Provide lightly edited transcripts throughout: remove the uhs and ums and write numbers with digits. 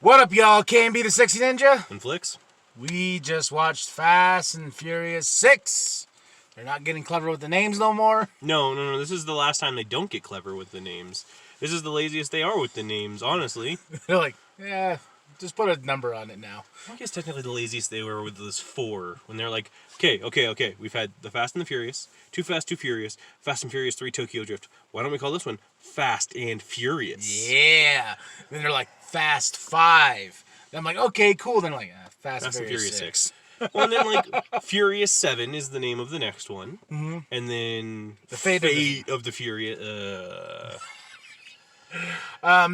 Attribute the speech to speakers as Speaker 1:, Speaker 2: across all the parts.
Speaker 1: What up, y'all? KMB the Sexy Ninja.
Speaker 2: And Flicks.
Speaker 1: We just watched Fast and Furious 6. They're not getting clever with the names no more.
Speaker 2: No. This is the last time they don't get clever with the names. This is the laziest they are with the names, honestly.
Speaker 1: They're like, yeah, just put a number on it now.
Speaker 2: I guess technically the laziest they were with this 4. When they're like, okay. We've had the Fast and the Furious, Too Fast, Too Furious, Fast and Furious 3 Tokyo Drift. Why don't we call this one Fast and Furious?
Speaker 1: Yeah. Then they're like, Fast 5. Then I'm like, okay, cool. Then I'm like, Fast and Furious 6.
Speaker 2: Well, and then, like, Furious 7 is the name of the next one.
Speaker 1: Mm-hmm.
Speaker 2: And then
Speaker 1: The Fate
Speaker 2: of the Furious.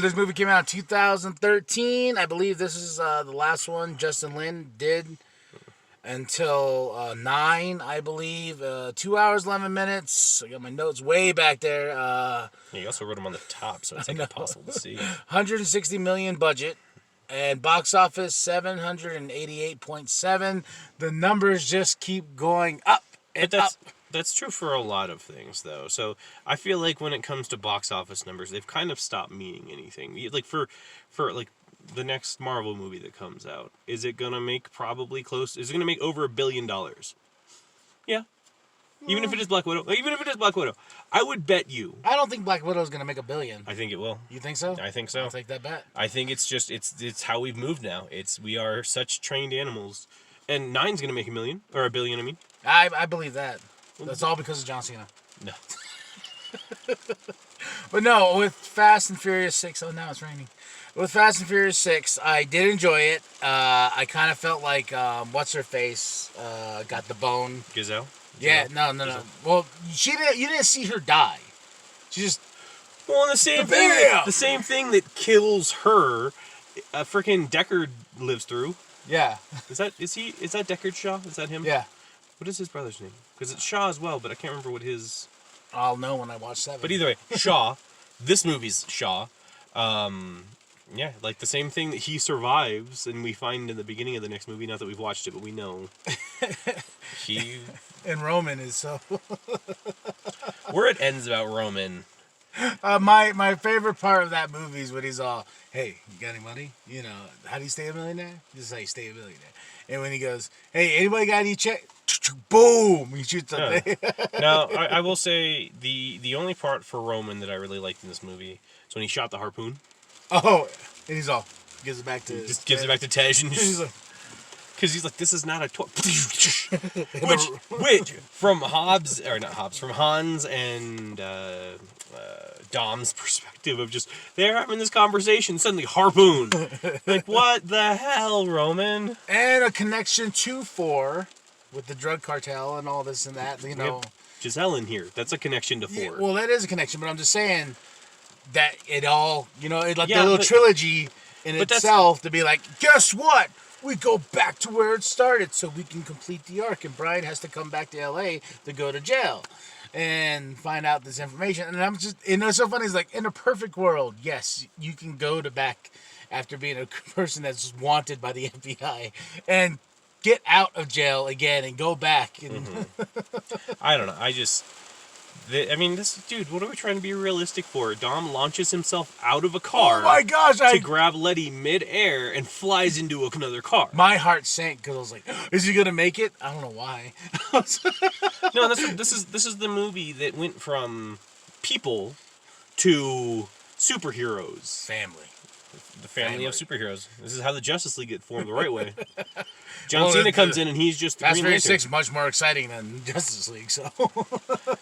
Speaker 1: This movie came out in 2013. I believe this is the last one Justin Lin did until 9, I believe. 2 hours, 11 minutes. I got my notes way back there.
Speaker 2: Yeah, you also wrote them on the top, so it's like impossible to see.
Speaker 1: 160 million budget. And box office, 788.7. The numbers just keep going up and up.
Speaker 2: That's true for a lot of things, though. So I feel like when it comes to box office numbers, they've kind of stopped meaning anything. Like for like the next Marvel movie that comes out, is it gonna make probably close? Is it gonna make over $1 billion? Yeah. Even if it is Black Widow, I would bet you.
Speaker 1: I don't think Black Widow is going to make $1 billion.
Speaker 2: I think it will.
Speaker 1: You think so?
Speaker 2: I think so.
Speaker 1: I'll take that bet.
Speaker 2: I think it's just it's how we've moved now. We are such trained animals, and 9's going to make $1 million or $1 billion. I mean,
Speaker 1: I believe that. That's all because of John Cena.
Speaker 2: No.
Speaker 1: But no, with Fast and Furious 6, oh, now it's raining. With Fast and Furious 6, I did enjoy it. I kind of felt like, what's-her-face got the bone.
Speaker 2: Gazelle?
Speaker 1: Yeah, no. Well, you didn't see her die. She just...
Speaker 2: Well, the same thing that kills her, freaking Deckard lives through.
Speaker 1: Yeah.
Speaker 2: Is that Deckard Shaw? Is that him?
Speaker 1: Yeah.
Speaker 2: What is his brother's name? Because it's Shaw as well, but I can't remember what his...
Speaker 1: I'll know when I watch 7.
Speaker 2: But either way, Shaw. This movie's Shaw. Yeah, like the same thing that he survives, and we find in the beginning of the next movie, not that we've watched it, but we know.
Speaker 1: And Roman is so...
Speaker 2: Where it ends about Roman...
Speaker 1: My favorite part of that movie is when he's all, hey, you got any money? You know, how do you stay a millionaire? Just say stay a millionaire. And when he goes, hey, anybody got any check? Boom! He shoots something.
Speaker 2: Now, I will say the only part for Roman that I really liked in this movie is when he shot the harpoon.
Speaker 1: Oh, and he's all, gives it back to...
Speaker 2: Just gives it back to Tej and
Speaker 1: he's like...
Speaker 2: Because he's like, this is not a toy. which, from Hans and Dom's perspective of just, they're having this conversation, suddenly harpoon. Like, what the hell, Roman?
Speaker 1: And a connection to 4 with the drug cartel and all this and that, you know.
Speaker 2: Giselle in here. That's a connection to 4.
Speaker 1: Yeah, well, that is a connection, but I'm just saying that it all, you know, the little trilogy in itself to be like, guess what? We go back to where it started so we can complete the arc. And Brian has to come back to L.A. to go to jail and find out this information. And I'm just, you know, it's so funny. It's like, in a perfect world, yes, you can go to back after being a person that's wanted by the FBI and get out of jail again and go back. And
Speaker 2: I don't know. Dude, what are we trying to be realistic for? Dom launches himself out of a car.
Speaker 1: Oh my gosh!
Speaker 2: To grab Letty mid-air and flies into another car.
Speaker 1: My heart sank because I was like, "Is he gonna make it?" I don't know why.
Speaker 2: No, this is the movie that went from people to superheroes.
Speaker 1: Family.
Speaker 2: The family of superheroes. This is how the Justice League get formed the right way. John Cena comes in and he's just the
Speaker 1: Fast
Speaker 2: Green
Speaker 1: Furious
Speaker 2: Lantern.
Speaker 1: 6 much more exciting than Justice League, so.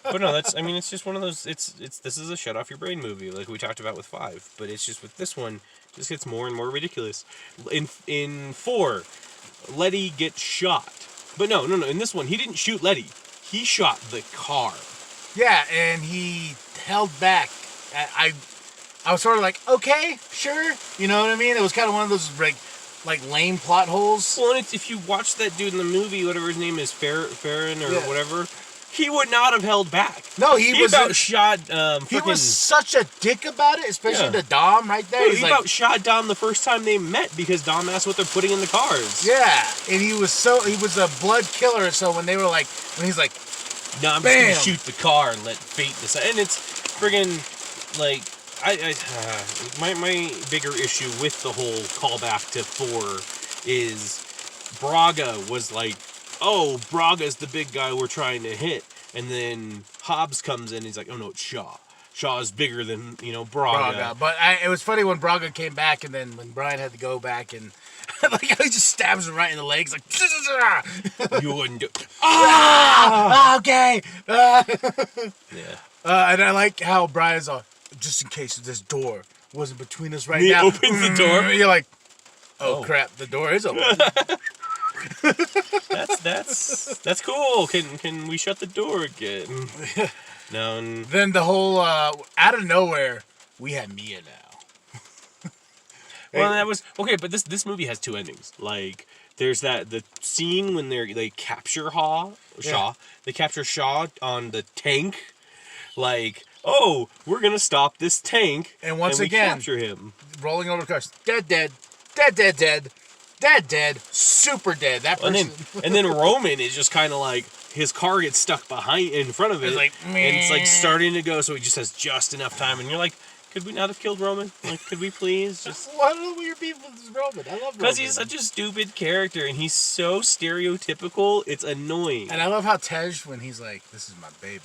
Speaker 2: But no, it's just one of those. This is a shut off your brain movie, like we talked about with 5. But it's just with this one, it just gets more and more ridiculous. In 4, Letty gets shot, but no. In this one, he didn't shoot Letty. He shot the car.
Speaker 1: Yeah, and he held back. I was sort of like, okay, sure. You know what I mean? It was kind of one of those like lame plot holes.
Speaker 2: Well, and if you watch that dude in the movie, whatever his name is, Farron or whatever, he would not have held back.
Speaker 1: No, he was
Speaker 2: about shot.
Speaker 1: He was such a dick about it, especially to Dom right there.
Speaker 2: Dude, he about shot Dom the first time they met because Dom asked what they're putting in the cars.
Speaker 1: Yeah, and he was a blood killer. So when he's like,
Speaker 2: no, I'm just gonna shoot the car and let fate decide. And it's friggin' like my bigger issue with the whole callback to Thor is Braga was like, oh, Braga's the big guy we're trying to hit. And then Hobbs comes in and he's like, oh no, it's Shaw. Shaw is bigger than, Braga.
Speaker 1: But it was funny when Braga came back and then when Brian had to go back and like he just stabs him right in the legs like
Speaker 2: You wouldn't do
Speaker 1: okay.
Speaker 2: Yeah.
Speaker 1: And I like how Brian's just in case this door wasn't between us right
Speaker 2: he
Speaker 1: now.
Speaker 2: opens the door.
Speaker 1: You're like, oh crap, the door is open.
Speaker 2: That's cool. Can we shut the door again? No.
Speaker 1: Then the whole out of nowhere, we had Mia now.
Speaker 2: Well, that was okay, but this movie has two endings. Like, there's the scene when they capture Shaw. They capture Shaw on the tank. Like, oh, we're gonna stop this tank,
Speaker 1: and once
Speaker 2: we
Speaker 1: again,
Speaker 2: capture him,
Speaker 1: rolling over the cars, dead, super dead. That person.
Speaker 2: And then Roman is just kind of like his car gets stuck in front of it,
Speaker 1: like,
Speaker 2: and it's like starting to go, so he just has just enough time, and you're like, could we not have killed Roman? Like, could we please just?
Speaker 1: Why don't we beef with Roman? I love Roman
Speaker 2: because he's such a stupid character, and he's so stereotypical. It's annoying.
Speaker 1: And I love how Tej, when he's like, "This is my baby,"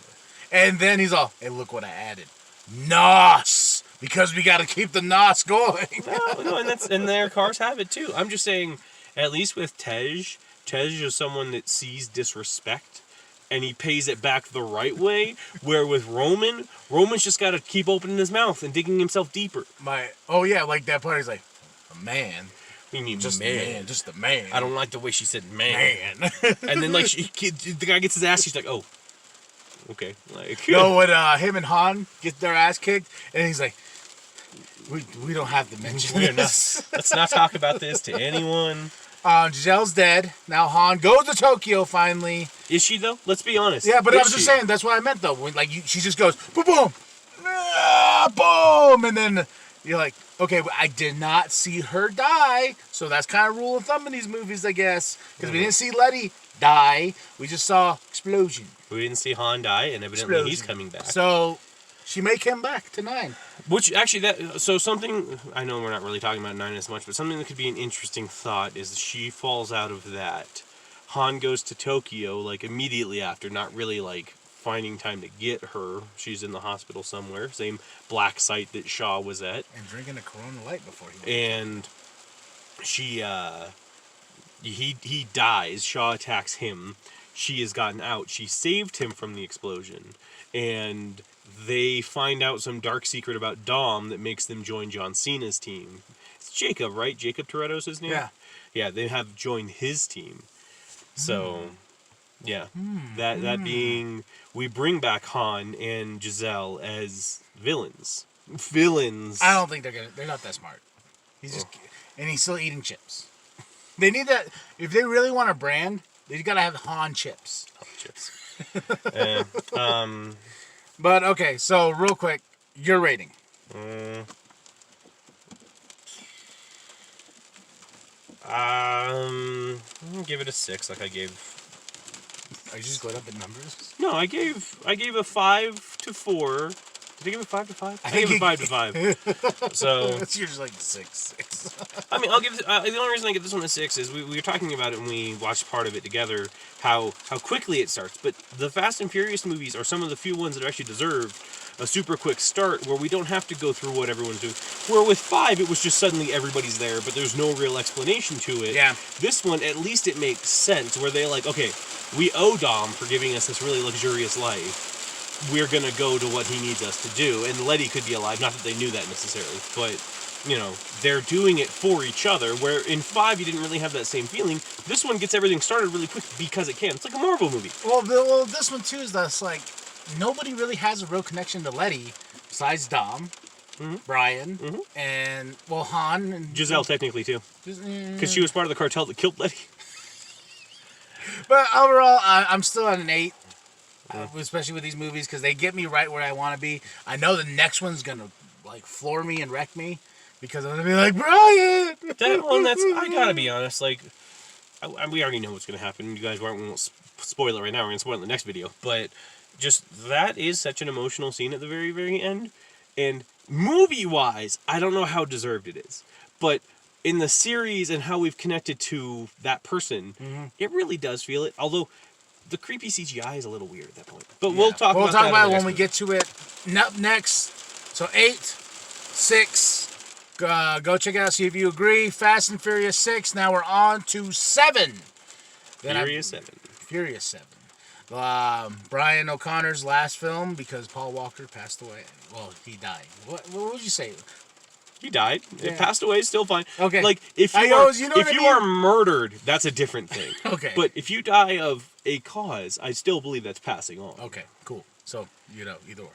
Speaker 1: and then he's all, "Hey, look what I added, NOS." Because we got to keep the NOS going.
Speaker 2: no, and their cars have it too. I'm just saying, at least with Tej is someone that sees disrespect, and he pays it back the right way. Where with Roman's just got to keep opening his mouth and digging himself deeper.
Speaker 1: Like that part. He's like, a man.
Speaker 2: You mean
Speaker 1: just
Speaker 2: man.
Speaker 1: Just a man.
Speaker 2: I don't like the way she said man. And then like the guy gets his ass. She's like, oh, okay. Like
Speaker 1: when him and Han get their ass kicked, and he's like, we don't have to mention this.
Speaker 2: Let's not talk about this to anyone.
Speaker 1: Giselle's dead. Now Han goes to Tokyo finally.
Speaker 2: Is she though? Let's be honest.
Speaker 1: Yeah, but I was just saying, that's what I meant though. When she just goes boom, boom, boom, and then you're like, okay, I did not see her die, so that's kind of rule of thumb in these movies, I guess, because we didn't see Letty die. We just saw explosion.
Speaker 2: We didn't see Han die, and evidently he's coming back.
Speaker 1: So she may come back to 9.
Speaker 2: Which actually, something, I know we're not really talking about 9 as much, but something that could be an interesting thought is she falls out of that. Han goes to Tokyo, like, immediately after, not really, like, finding time to get her. She's in the hospital somewhere, same black site that Shaw was at.
Speaker 1: And drinking a Corona Light before he went.
Speaker 2: And she, he dies. Shaw attacks him. She has gotten out. She saved him from the explosion. And they find out some dark secret about Dom that makes them join John Cena's team. It's Jacob, right? Jacob Toretto's his name?
Speaker 1: Yeah.
Speaker 2: Yeah, they have joined his team. So, yeah. That being, we bring back Han and Giselle as villains.
Speaker 1: I don't think they're not that smart. And he's still eating chips. They need that, if they really want a brand, they gotta have Han chips. But okay, so real quick, your rating.
Speaker 2: I'll give it a 6, like I gave.
Speaker 1: Are you just going up in numbers?
Speaker 2: No, I gave a 5 to 4. Did I give it 5 to 5? I gave it 5 to 5. So
Speaker 1: it's usually like 6.
Speaker 2: I mean, I'll give the only reason I give this one a 6 is we were talking about it when we watched part of it together. How quickly it starts, but the Fast and Furious movies are some of the few ones that actually deserve a super quick start where we don't have to go through what everyone's doing. Where with 5, it was just suddenly everybody's there, but there's no real explanation to it.
Speaker 1: Yeah.
Speaker 2: This one, at least it makes sense, where they're like, okay, we owe Dom for giving us this really luxurious life. We're going to go to what he needs us to do. And Letty could be alive. Not that they knew that necessarily, but, they're doing it for each other, where in 5, you didn't really have that same feeling. This one gets everything started really quick because it can. It's like a Marvel movie.
Speaker 1: Well, this one, too, is that's like, nobody really has a real connection to Letty besides Dom, Brian, and, Han. And
Speaker 2: Giselle, technically, too. Because she was part of the cartel that killed Letty.
Speaker 1: But overall, I'm still at an 8. Especially with these movies, because they get me right where I want to be. I know the next one's going to, floor me and wreck me, because I'm going to be like, Brian!
Speaker 2: I gotta be honest, we already know what's going to happen. You guys won't spoil it right now. We're going to spoil it in the next video. But just, that is such an emotional scene at the very, very end. And movie-wise, I don't know how deserved it is. But in the series and how we've connected to that person, it really does feel it. Although the creepy CGI is a little weird at that point. But we'll talk about that. We'll talk about
Speaker 1: it when we get to it. Up next. So 8, 6. Go check it out, see if you agree. Fast and Furious 6. Now we're on to 7.
Speaker 2: Furious
Speaker 1: 7. Brian O'Connor's last film, because Paul Walker passed away. Well, he died. What would you say?
Speaker 2: He died. Yeah. It passed away. Still fine.
Speaker 1: Okay.
Speaker 2: Like if you are murdered, that's a different thing.
Speaker 1: Okay.
Speaker 2: But if you die of a cause, I still believe that's passing on.
Speaker 1: Okay. Cool. So either or.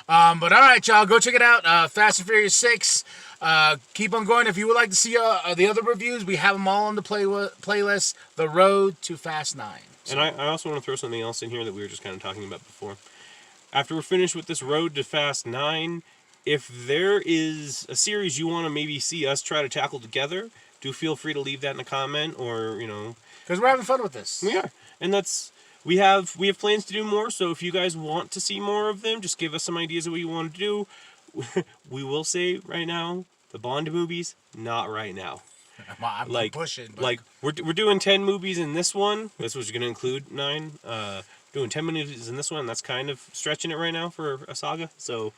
Speaker 1: But all right, y'all, go check it out. Fast and Furious 6. Keep on going. If you would like to see the other reviews, we have them all on the playlist. The Road to Fast 9. So.
Speaker 2: And I also want to throw something else in here that we were just kind of talking about before. After we're finished with this Road to Fast 9, if there is a series you want to maybe see us try to tackle together, do feel free to leave that in a comment, or
Speaker 1: because we're having fun with this.
Speaker 2: We are, and we have plans to do more. So if you guys want to see more of them, just give us some ideas of what you want to do. We will say right now, the Bond movies, not right now.
Speaker 1: I'm pushing. But...
Speaker 2: Like we're doing 10 movies in this one. This was going to include 9. Doing 10 movies in this one. That's kind of stretching it right now for a saga. So,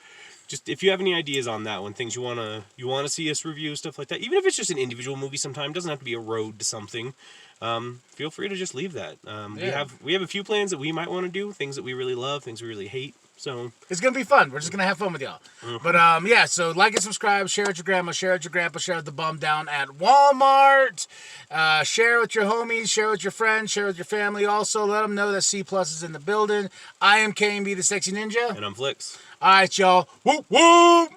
Speaker 2: just if you have any ideas on that one, things you wanna see us review, stuff like that. Even if it's just an individual movie, sometime it doesn't have to be a road to something. Feel free to just leave that. We have a few plans that we might want to do. Things that we really love. Things we really hate. So
Speaker 1: it's gonna be fun. We're just gonna have fun with y'all. Mm-hmm. But so like and subscribe, share with your grandma, share with your grandpa, share with the bum down at Walmart. Share with your homies, share with your friends, share with your family. Also, let them know that C+ is in the building. I am KMB the Sexy Ninja,
Speaker 2: and I'm Flix.
Speaker 1: All right, y'all. Whoop whoop.